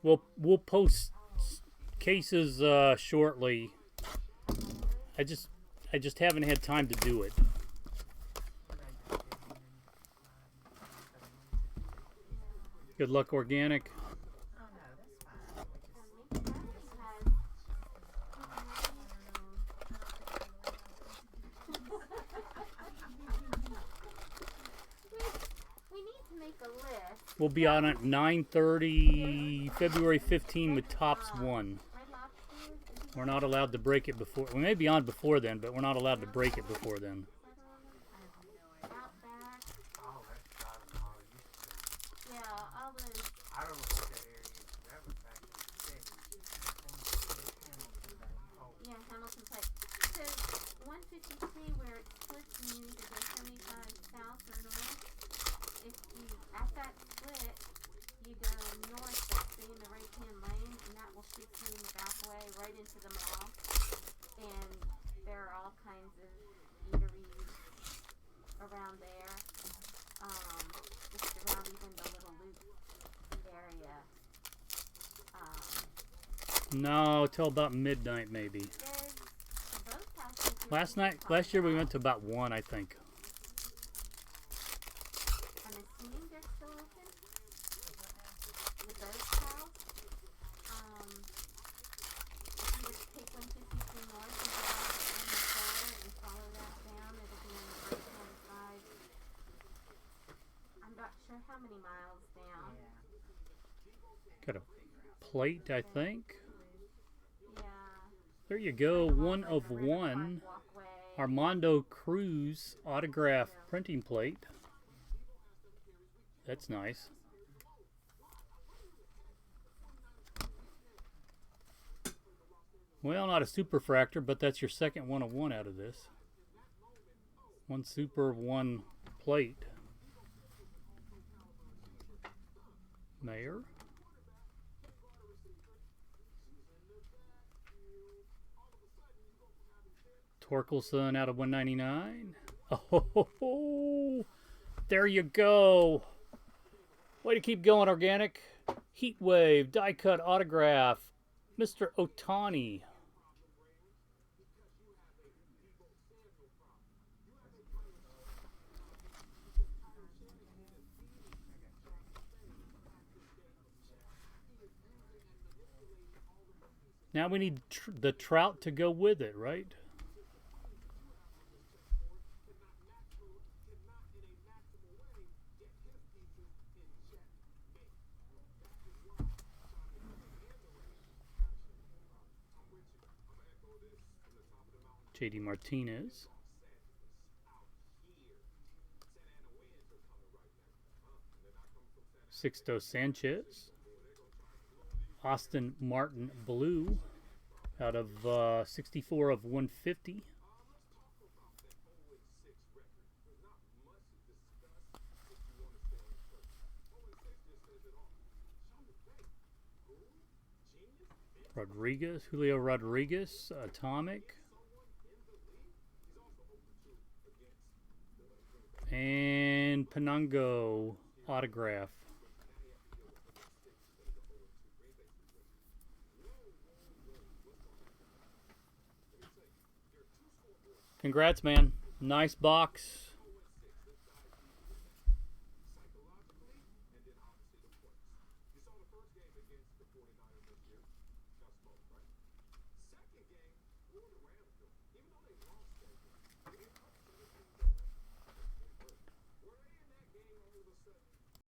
We'll post cases shortly. I just haven't had time to do it. Good luck, organic. We'll be on at 9:30, February 15 with tops 1. We're not allowed to break it before. We may be on before then, but we're not allowed to break it before then. No, till about midnight maybe. Last year we went to about 1, I think. Got a plate, I think. There you go, 1 of 1. Armando Cruz autograph printing plate. That's nice. Well, not a superfractor, but that's your second 1 of 1 out of this. 1 super, 1 plate. Mayor. Torkelson out of 199. Oh, there you go. Way to keep going, organic. Heat wave, die cut autograph, Mr. Ohtani. Now we need the Trout to go with it, right? JD Martinez. Sixto Sanchez. Austin Martin Blue out of 64 of 150. Julio Rodriguez, Atomic. And Penango autograph. Congrats, man. Nice box.